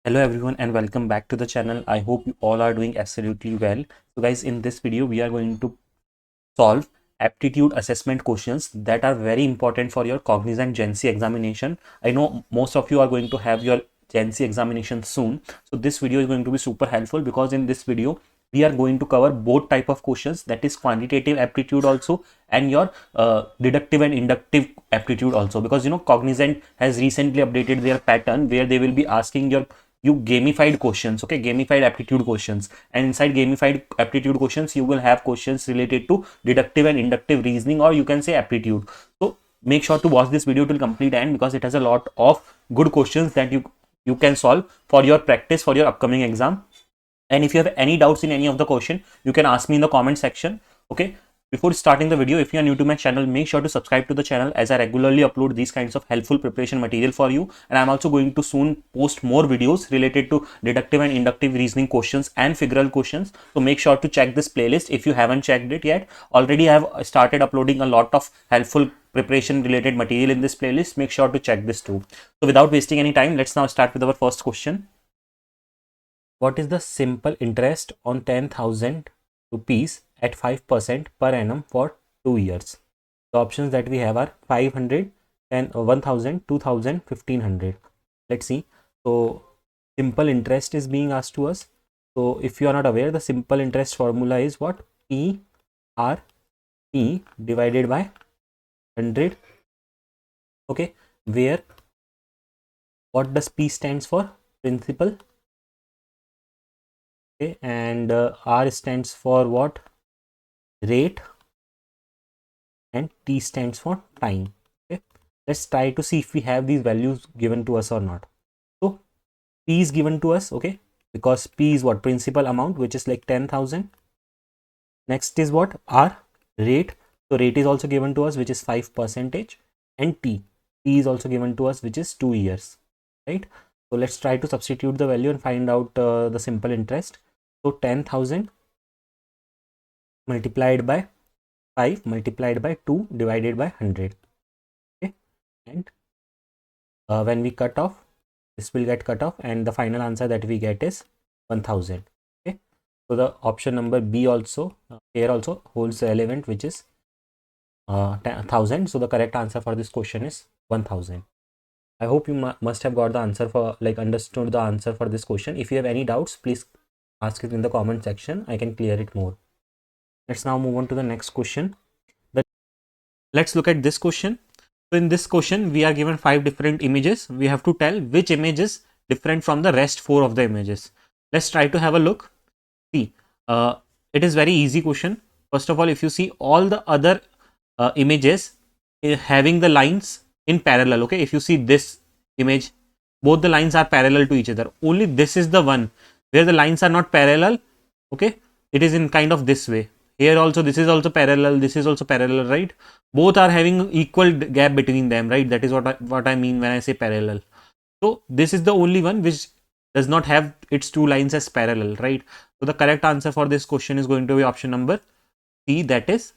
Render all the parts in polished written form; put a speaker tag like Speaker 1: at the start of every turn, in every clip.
Speaker 1: Hello everyone and welcome back to the channel. I hope you all are doing absolutely well. So guys, in this video we are going to solve aptitude assessment questions that are very important for your Cognizant GenC examination. I know most of you are going to have your GenC examination soon. So this video is going to be super helpful because in this video we are going to cover both type of questions, that is quantitative aptitude also and your deductive and inductive aptitude also, because Cognizant has recently updated their pattern where they will be asking you gamified questions, okay, gamified aptitude questions, and inside gamified aptitude questions you will have questions related to deductive and inductive reasoning, or you can say aptitude. So make sure to watch this video till complete end because it has a lot of good questions that you can solve for your practice for your upcoming exam. And if you have any doubts in any of the question, you can ask me in the comment section. Okay, before starting the video, if you are new to my channel, make sure to subscribe to the channel as I regularly upload these kinds of helpful preparation material for you. And I'm also going to soon post more videos related to deductive and inductive reasoning questions and figural questions. So make sure to check this playlist if you haven't checked it yet. Already I have started uploading a lot of helpful preparation related material in this playlist. Make sure to check this too. So without wasting any time, let's now start with our first question. What is the simple interest on 10,000 rupees at 5% per annum for 2 years? The options that we have are 500, 1,000, 2,000, 1,500. Let's see. So simple interest is being asked to us. So if you are not aware, the simple interest formula is what? P R P divided by 100. Okay, where what does P stands for? Principal. Okay, and R stands for what? Rate, and T stands for time. Okay, let's try to see if we have these values given to us or not. So P is given to us, okay, because P is what? Principal amount, which is like 10,000. Next is what? R, rate. So rate is also given to us, which is 5%, and T is also given to us, which is 2 years, right? So let's try to substitute the value and find out the simple interest. So 10,000 multiplied by 5 multiplied by 2 divided by 100. Okay, and when we cut off, this will get cut off, and the final answer that we get is 1000. Okay, so the option number B also here also holds relevant, which is 1000. So the correct answer for this question is 1000. I hope you must have got the answer for, like, understood the answer for this question. If you have any doubts, please ask it in the comment section. I can clear it more. Let's now move on to the next question. Let's look at this question. So in this question, we are given 5 different images. We have to tell which image is different from the rest 4 of the images. Let's try to have a look. See, it is very easy question. First of all, if you see all the other images having the lines in parallel, okay, if you see this image, both the lines are parallel to each other. Only this is the one where the lines are not parallel, okay, it is in kind of this way. Here also, this is also parallel, this is also parallel, right? Both are having equal gap between them, right? That is what I mean when I say parallel. So this is the only one which does not have its two lines as parallel, right? So the correct answer for this question is going to be option number C, that is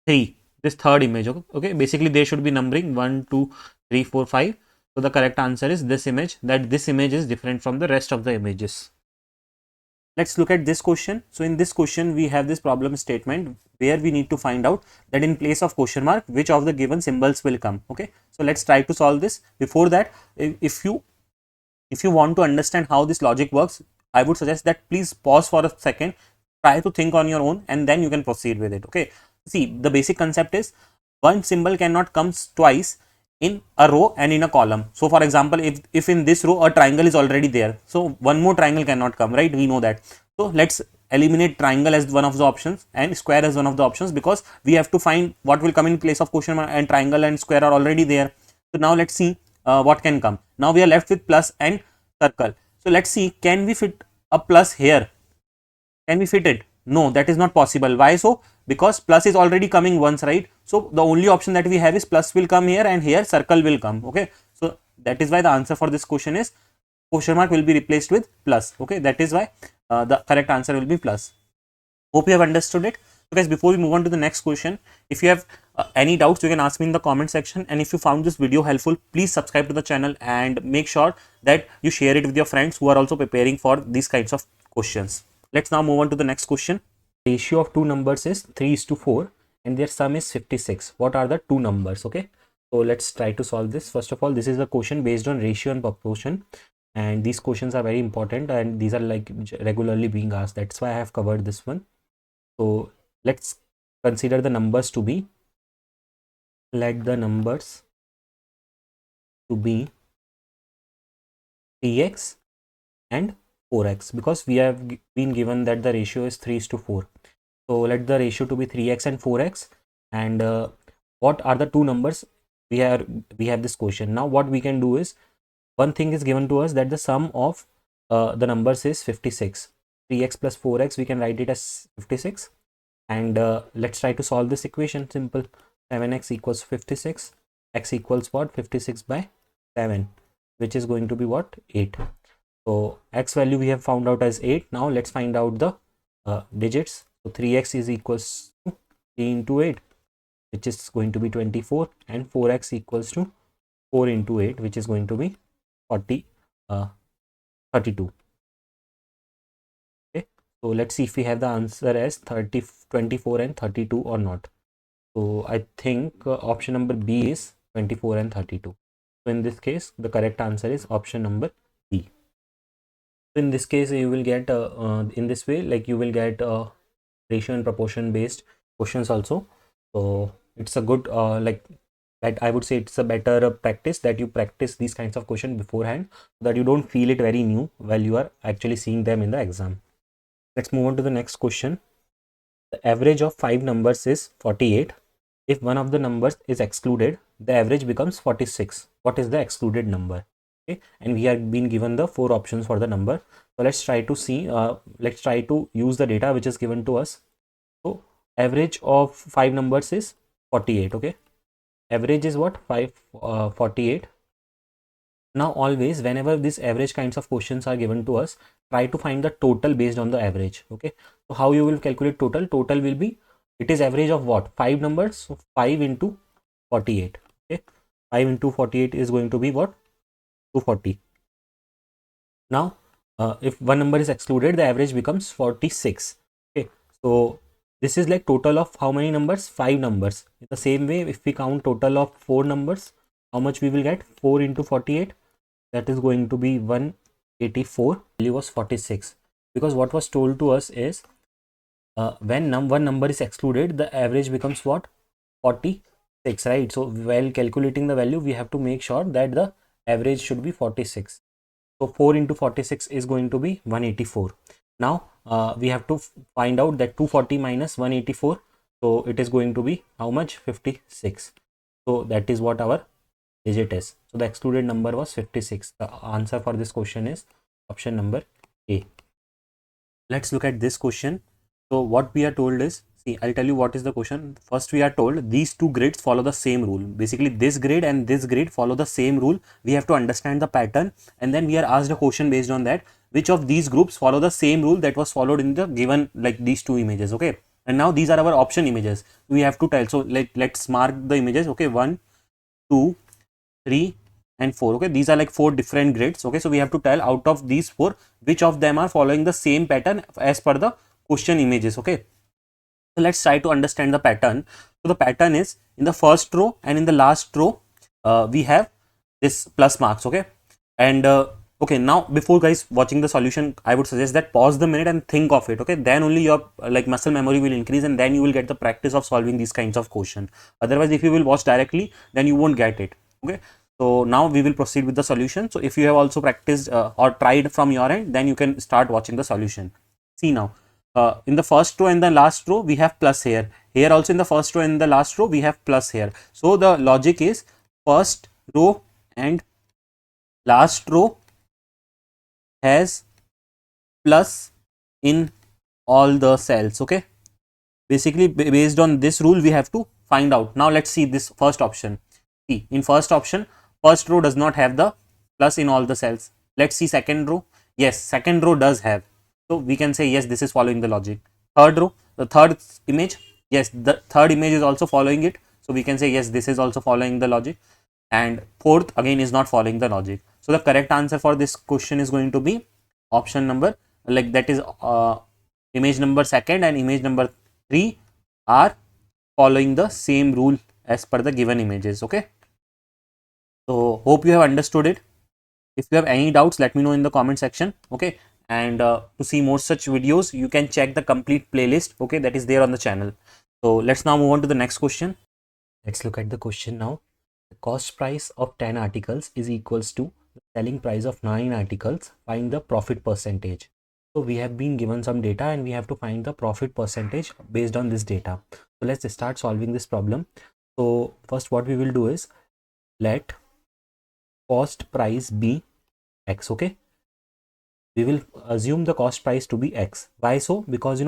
Speaker 1: 3. This third image, okay, basically they should be numbering 1, 2, 3, 4, 5. So the correct answer is this image, that this image is different from the rest of the images. Let's look at this question. So in this question, we have this problem statement where we need to find out that in place of question mark, which of the given symbols will come. Okay, so let's try to solve this. Before that, if you want to understand how this logic works, I would suggest that please pause for a second, try to think on your own, and then you can proceed with it. Okay, see, the basic concept is one symbol cannot come twice in a row and in a column. So for example, if in this row a triangle is already there, so one more triangle cannot come, right? We know that. So let's eliminate triangle as one of the options and square as one of the options, because we have to find what will come in place of question mark, and triangle and square are already there. So now let's see what can come. Now we are left with plus and circle. So let's see, can we fit a plus here? Can we fit it? No, that is not possible. Why so? Because plus is already coming once, right? So the only option that we have is plus will come here and here circle will come. Okay, so that is why the answer for this question is question mark will be replaced with plus. Okay, that is why the correct answer will be plus. Hope you have understood it. So guys, before we move on to the next question, if you have Any doubts you can ask me in the comment section, and if you found this video helpful, please subscribe to the channel and make sure that you share it with your friends who are also preparing for these kinds of questions. Let's now move on to the next question. Ratio of two numbers is 3:4 and their sum is 56. What are the two numbers? Okay, so let's try to solve this. First of all, this is a question based on ratio and proportion, and these questions are very important and these are like regularly being asked. That's why I have covered this one. So let's consider the numbers to be, let the numbers to be 3x and 4x, because we have been given that the ratio is 3:4. So let the ratio to be 3x and 4x, and what are the two numbers? We have this question. Now what we can do is, one thing is given to us that the sum of the numbers is 56. 3x plus 4x, we can write it as 56, and let's try to solve this equation. Simple. 7x equals 56, x equals what? 56 by 7, which is going to be what? 8. So x value we have found out as 8. Now let's find out the digits. So 3x is equals to 3 into 8, which is going to be 24, and 4x equals to 4 into 8, which is going to be 32. Okay, so let's see if we have the answer as 24 and 32 or not. So I think option number B is 24 and 32. So in this case, the correct answer is option number B. So in this case, you will get in this way, like you will get ratio and proportion based questions also. So it's a good like that, I would say it's a better practice that you practice these kinds of questions beforehand, so that you don't feel it very new while you are actually seeing them in the exam. Let's move on to the next question. The average of 5 numbers is 48. If one of the numbers is excluded, the average becomes 46. What is the excluded number? Okay, and we have been given the 4 options for the number. So let's try to see, let's try to use the data which is given to us. So average of 5 numbers is 48. Okay, average is what? 48. Now always whenever this average kinds of questions are given to us, try to find the total based on the average. Okay, so how you will calculate total? Total will be, it is average of what? 5 numbers. So 5 into 48. Okay, 5 into 48 is going to be what? 240. Now if one number is excluded, the average becomes 46. Okay, so this is like total of how many numbers? 5 numbers. In the same way, if we count total of 4 numbers, how much we will get? 4 into 48, that is going to be 184. Value was 46, because what was told to us is when one number is excluded, the average becomes what? 46, right? So while calculating the value, we have to make sure that the average should be 46. So 4 into 46 is going to be 184. Now we have to find out that 240 minus 184. So it is going to be how much? 56. So that is what our digit is. So the excluded number was 56. The answer for this question is option number A. Let's look at this question. So what we are told is, see, I'll tell you what is the question. First we are told these two grids follow the same rule. Basically this grid and this grid follow the same rule. We have to understand the pattern, and then we are asked a question based on that. Which of these groups follow the same rule that was followed in the given, like these two images? Okay, and now these are our option images. We have to tell. So let's mark the images. Okay, 1, 2, 3 and 4. Okay, these are like 4 different grids. Okay, so we have to tell out of these 4 which of them are following the same pattern as per the question images. Okay, so let's try to understand the pattern. So the pattern is, in the first row and in the last row we have this plus marks. Okay, and okay, now before guys watching the solution, I would suggest that pause the minute and think of it. Okay, then only your like muscle memory will increase, and then you will get the practice of solving these kinds of question. Otherwise, if you will watch directly, then you won't get it. Okay, so now we will proceed with the solution. So if you have also practiced or tried from your end, then you can start watching the solution. See now, in the first row and the last row we have plus here. Here also in the first row and the last row we have plus here. So the logic is, first row and last row has plus in all the cells. Okay, basically based on this rule we have to find out. Now let's see this first option. See, in first option, first row does not have the plus in all the cells. Let's see second row. Yes, second row does have. So we can say yes, this is following the logic. Third row, the third image, yes, the third image is also following it. So we can say yes, this is also following the logic, and fourth again is not following the logic. So the correct answer for this question is going to be option number, like that is image number second and image number 3 are following the same rule as per the given images. Okay, so hope you have understood it. If you have any doubts, let me know in the comment section. Okay, and to see more such videos, you can check the complete playlist, okay, that is there on the channel. So let's now move on to the next question. Let's look at the question now. The cost price of 10 articles is equals to the selling price of 9 articles. Find the profit percentage. So we have been given some data and we have to find the profit percentage based on this data. So let's start solving this problem. So first what we will do is, let cost price be X. Okay, we will assume the cost price to be X. Why so? Because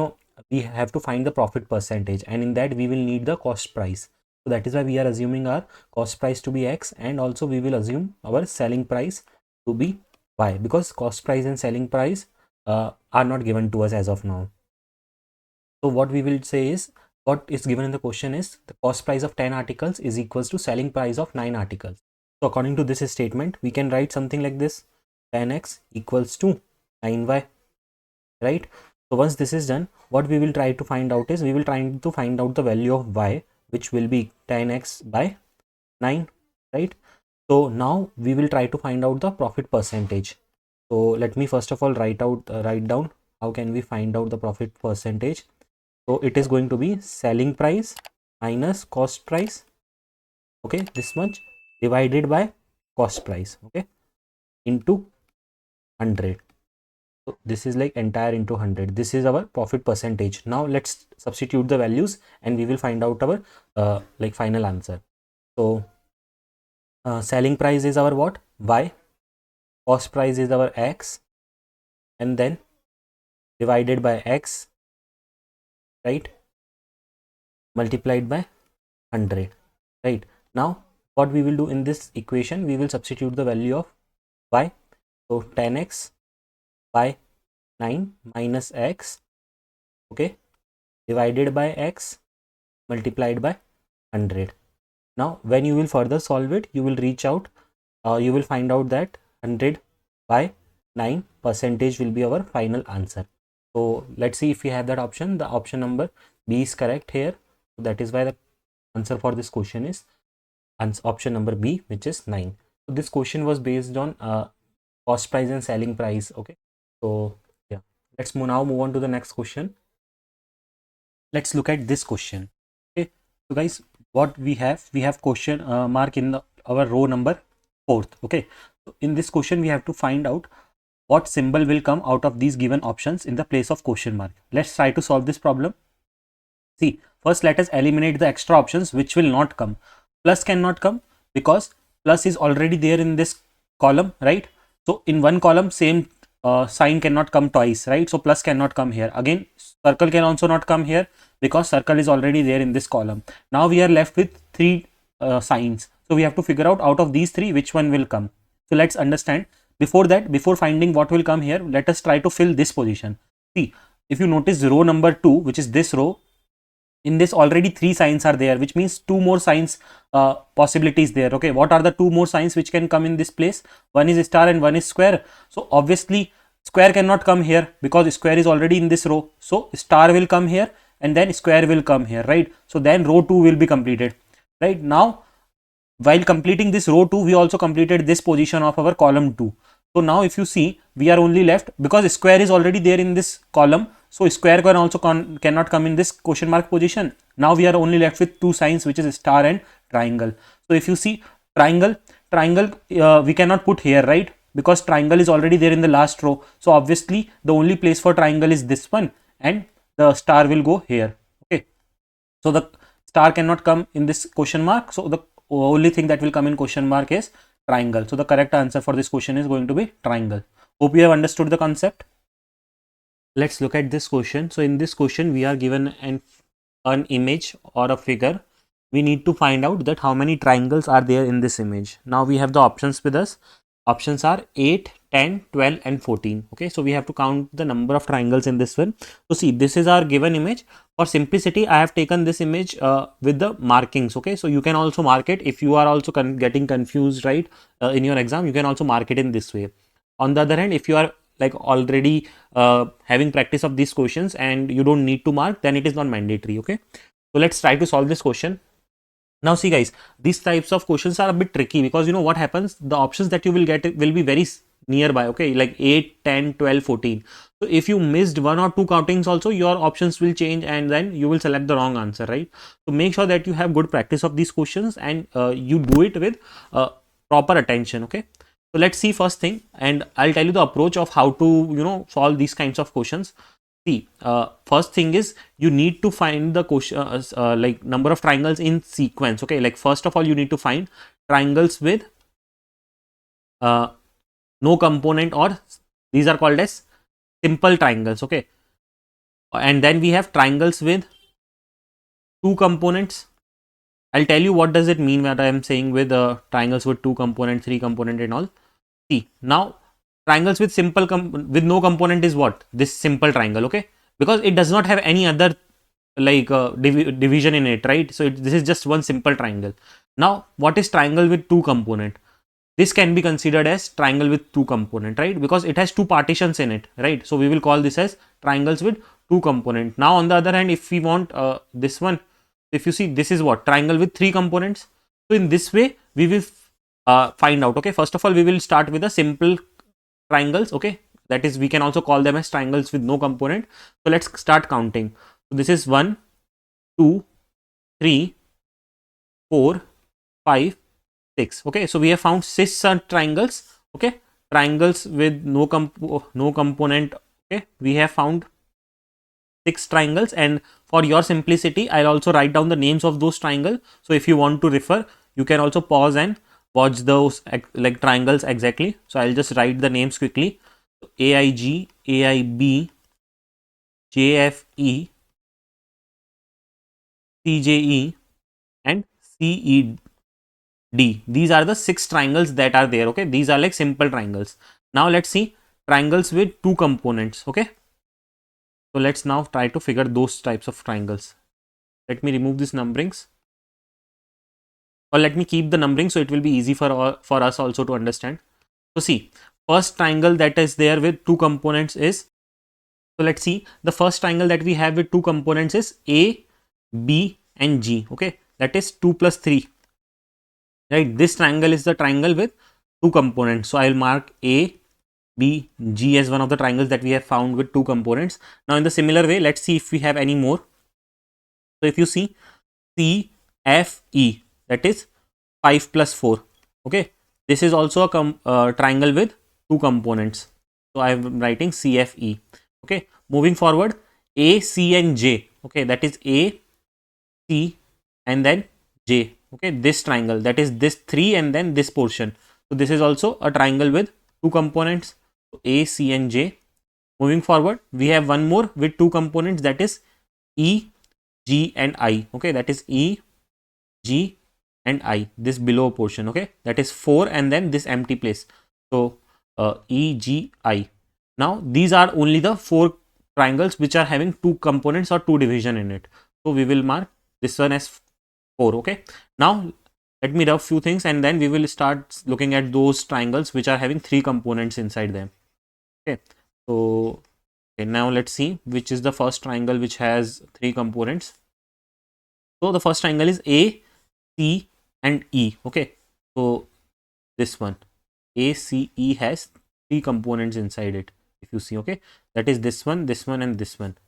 Speaker 1: we have to find the profit percentage, and in that we will need the cost price. So that is why we are assuming our cost price to be X, and also we will assume our selling price to be Y, because cost price and selling price are not given to us as of now. So what we will say is, what is given in the question is the cost price of 10 articles is equals to selling price of 9 articles. So according to this statement, we can write something like this: 10x equals to 9y, right? So once this is done, what we will try to find out is, we will try to find out the value of y, which will be 10x by 9, right? So now we will try to find out the profit percentage. So let me first of all write down how can we find out the profit percentage. So it is going to be selling price minus cost price, okay, this much, divided by cost price, okay, into 100. So this is like entire into 100. This is our profit percentage. Now let's substitute the values and we will find out our like final answer. So selling price is our what? Y. Cost price is our X, and then divided by X, right, multiplied by 100, right? Now what we will do in this equation, we will substitute the value of Y. So 10x by 9 minus x, okay, divided by x multiplied by 100. Now when you will further solve it, you will reach out, you will find out that 100 by 9 percentage will be our final answer. So let's see if we have that option. The option number B is correct here. So that is why the answer for this question is option number B, which is 9. So this question was based on cost price and selling price. Okay, so yeah, let's now move on to the next question. Let's look at this question. Okay, so guys, what we have question mark in our row number 4th. Okay, so in this question we have to find out what symbol will come out of these given options in the place of question mark. Let's try to solve this problem. See, first let us eliminate the extra options which will not come. Plus cannot come because plus is already there in this column, right? So in one column same sign cannot come twice, right? So plus cannot come here. Again, circle can also not come here because circle is already there in this column. Now we are left with 3 signs. So we have to figure out of these 3 which one will come. So let's understand. Before that, before finding what will come here, let us try to fill this position. See, if you notice row number 2, which is this row, in this already 3 signs are there, which means 2 more signs possibilities there. Okay, what are the 2 more signs which can come in this place? One is star and one is square. So obviously square cannot come here because square is already in this row. So star will come here and then square will come here, right? So then row 2 will be completed. Right now, while completing this row 2, we also completed this position of our column 2. So now if you see, we are only left, because square is already there in this column, so square can also cannot come in this question mark position. Now we are only left with 2 signs, which is star and triangle. So if you see triangle we cannot put here, right? Because triangle is already there in the last row. So obviously the only place for triangle is this one, and the star will go here. Okay, so the star cannot come in this question mark. So the only thing that will come in question mark is triangle. So the correct answer for this question is going to be triangle. Hope you have understood the concept. Let's look at this question. So in this question, we are given an image or a figure. We need to find out that how many triangles are there in this image. Now we have the options with us. Options are 8, 10, 12 and 14. Okay, so we have to count the number of triangles in this one. So see, this is our given image. For simplicity, I have taken this image with the markings. Okay, so you can also mark it if you are also getting confused, right? In your exam, you can also mark it in this way. On the other hand, if you are like already having practice of these questions and you don't need to mark, then it is not mandatory. Okay, so let's try to solve this question. Now see guys, these types of questions are a bit tricky because you know what happens, the options that you will get will be very nearby, okay, like 8, 10, 12, 14. So if you missed one or two countings also, your options will change and then you will select the wrong answer, right? So make sure that you have good practice of these questions and you do it with proper attention, okay? So let's see first thing, and I'll tell you the approach of how to, you know, solve these kinds of questions. See, first thing is you need to find the question, like number of triangles in sequence. Okay, like first of all, you need to find triangles with uh, no component, or these are called as simple triangles. Okay, and then we have triangles with two components. I'll tell you what does it mean when I am saying with triangles with two component, three component, and all. See, now triangles with simple with no component is what? This simple triangle, okay? Because it does not have any other like division in it, right? So this is just one simple triangle. Now, what is triangle with two component? This can be considered as triangle with two component, right? Because it has two partitions in it, right? So we will call this as triangles with two component. Now, on the other hand, if we want this one, if you see, this is what? Triangle with three components. So in this way, we will find out, okay? First of all, we will start with a simple triangles, okay? That is, we can also call them as triangles with no component. So let's start counting. So this is 1, 2, 3, 4, 5, 6. Okay, so we have found 6 triangles. Okay, triangles with no component. Okay, we have found 6 triangles, and for your simplicity, I'll also write down the names of those triangles. So if you want to refer, you can also pause and watch those like triangles exactly. So I'll just write the names quickly. AIG, AIB, JFE, CJE, and CED. These are the 6 triangles that are there. Okay, these are like simple triangles. Now let's see triangles with two components. Okay, so let's now try to figure those types of triangles. Let me remove these numberings, or let me keep the numbering so it will be easy for us also to understand. So see, first triangle that is there with two components is, so let's see, the first triangle that we have with two components is A, B, and G. Okay, that is 2 plus 3. Right, this triangle is the triangle with two components. So I will mark A, B, G as one of the triangles that we have found with two components. Now in the similar way, let's see if we have any more. So if you see C, F, E, that is 5 plus 4. Okay, this is also a triangle with two components. So I am writing CFE. Okay, moving forward, A, C, and J. Okay, that is A, C, and then J. Okay, this triangle, that is this 3 and then this portion. So this is also a triangle with two components. So A, C, and J. Moving forward, we have one more with two components, that is E, G, and I. Okay, that is E, G, and I. This below portion. Okay, that is 4 and then this empty place. So E, G, I. Now these are only the 4 triangles which are having two components or two division in it. So we will mark this one as 4. Okay, now let me rub few things and then we will start looking at those triangles which are having 3 components inside them. Okay, so okay, now let's see which is the first triangle which has 3 components. So the first triangle is A, C, and E. Okay, so this one A, C, E has 3 components inside it. If you see, okay, that is this one, and this one.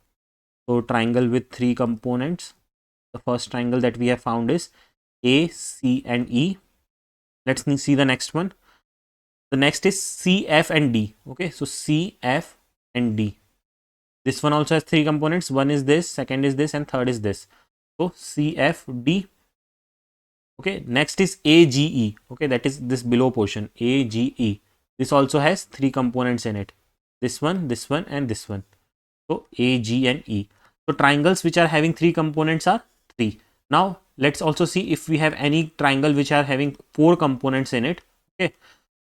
Speaker 1: So triangle with 3 components. The first triangle that we have found is A, C, and E. Let's see the next one. The next is C, F, and D. Okay, so C, F, and D. This one also has 3 components. One is this, second is this, and third is this. So C, F, D. Okay, next is A, G, E. Okay, that is this below portion, A, G, E. This also has 3 components in it. This one, and this one. So A, G, and E. So triangles which are having 3 components are 3. Now let's also see if we have any triangle which are having 4 components in it. Okay,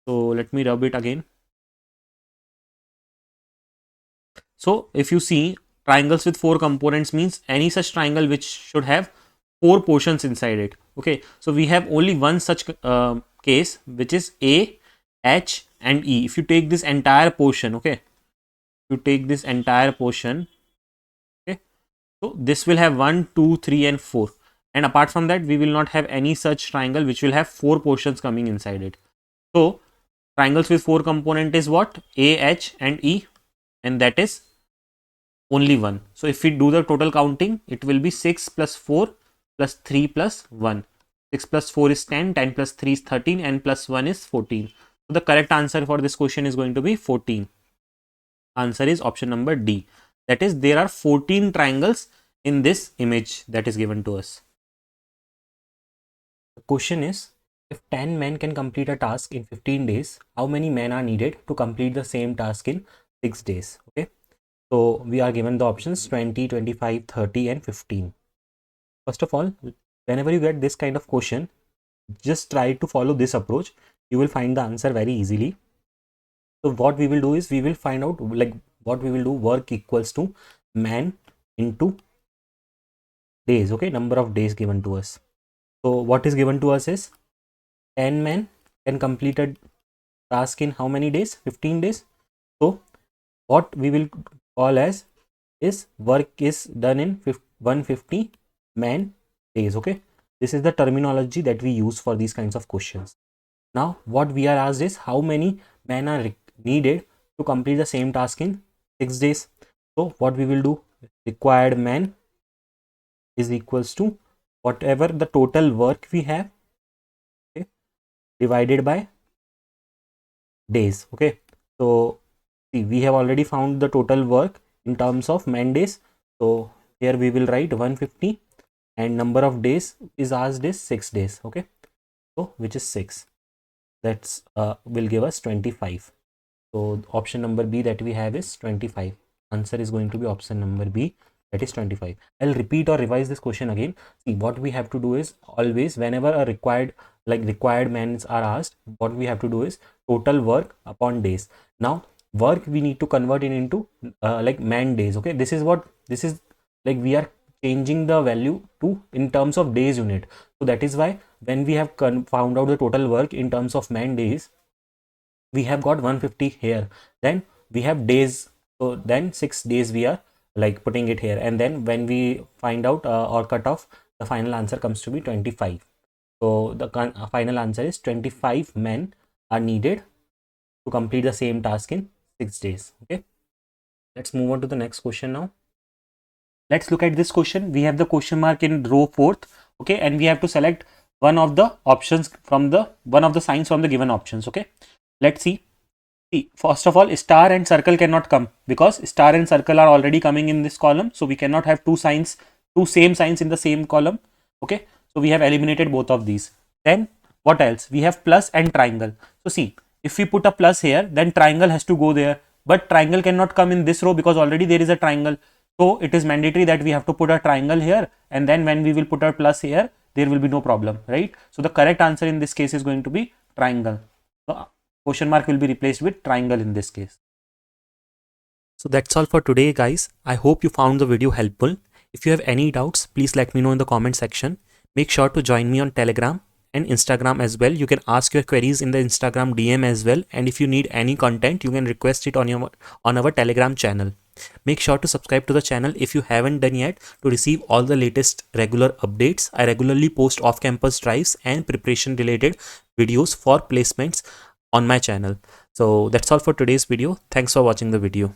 Speaker 1: so let me rub it again. So if you see triangles with 4 components means any such triangle which should have 4 portions inside it. Okay, so we have only one such case, which is A, H and E. If you take this entire portion, okay, you take this entire portion, okay, so this will have 1, 2, 3 and 4, and apart from that we will not have any such triangle which will have 4 portions coming inside it. So triangles with 4 component is what? A, H and E, and that is only one. So if we do the total counting, it will be 6 plus 4 plus 3 plus 1. 6 plus 4 is 10, 10 plus 3 is 13 and plus 1 is 14. So the correct answer for this question is going to be 14. Answer is option number D. That is, there are 14 triangles in this image that is given to us. The question is, if 10 men can complete a task in 15 days, how many men are needed to complete the same task in 6 days? Okay. So we are given the options 20, 25, 30 and 15. First of all, whenever you get this kind of question, just try to follow this approach. You will find the answer very easily. So what we will do is, we will find out, like, what we will do, work equals to man into days. Okay, number of days given to us. So what is given to us is 10 men can complete a task in how many days? 15 days. So what we will call as is work is done in 150 man days. Okay, this is the terminology that we use for these kinds of questions. Now what we are asked is, how many men are needed to complete the same task in 6 days. So what we will do, required man is equals to whatever the total work we have, okay, divided by days. Okay, so see, we have already found the total work in terms of man days. So here we will write 150 and number of days is asked is 6 days. Okay, so which is 6, that's will give us 25. So option number B that we have is 25. Answer is going to be option number B, that is 25. I'll repeat or revise this question again. See, what we have to do is, always whenever a required men are asked, what we have to do is total work upon days. Now work we need to convert it into like man days. Okay, this is like we are changing the value to in terms of days unit. So that is why when we have found out the total work in terms of man days, we have got 150 here, then we have days, so then 6 days we are like putting it here, and then when we find out or cut off, the final answer comes to be 25. So the final answer is 25 men are needed to complete the same task in 6 days. Okay, let's move on to the next question now. Let's look at this question. We have the question mark in row 4th. Okay, and we have to select one of the options from the signs from the given options. Okay, let's see. First of all, star and circle cannot come because star and circle are already coming in this column, so we cannot have two same signs in the same column. Okay, so we have eliminated both of these. Then what else? We have plus and triangle. So see, if we put a plus here, then triangle has to go there, but triangle cannot come in this row because already there is a triangle. So it is mandatory that we have to put a triangle here, and then when we will put a plus here, there will be no problem, right? So the correct answer in this case is going to be triangle. So question mark will be replaced with triangle in this case. So that's all for today, guys. I hope you found the video helpful. If you have any doubts, please let me know in the comment section. Make sure to join me on Telegram and Instagram as well. You can ask your queries in the Instagram DM as well. And if you need any content, you can request it on our Telegram channel. Make sure to subscribe to the channel if you haven't done yet to receive all the latest regular updates. I regularly post off-campus drives and preparation related videos for placements on my channel. So that's all for today's video. Thanks for watching the video.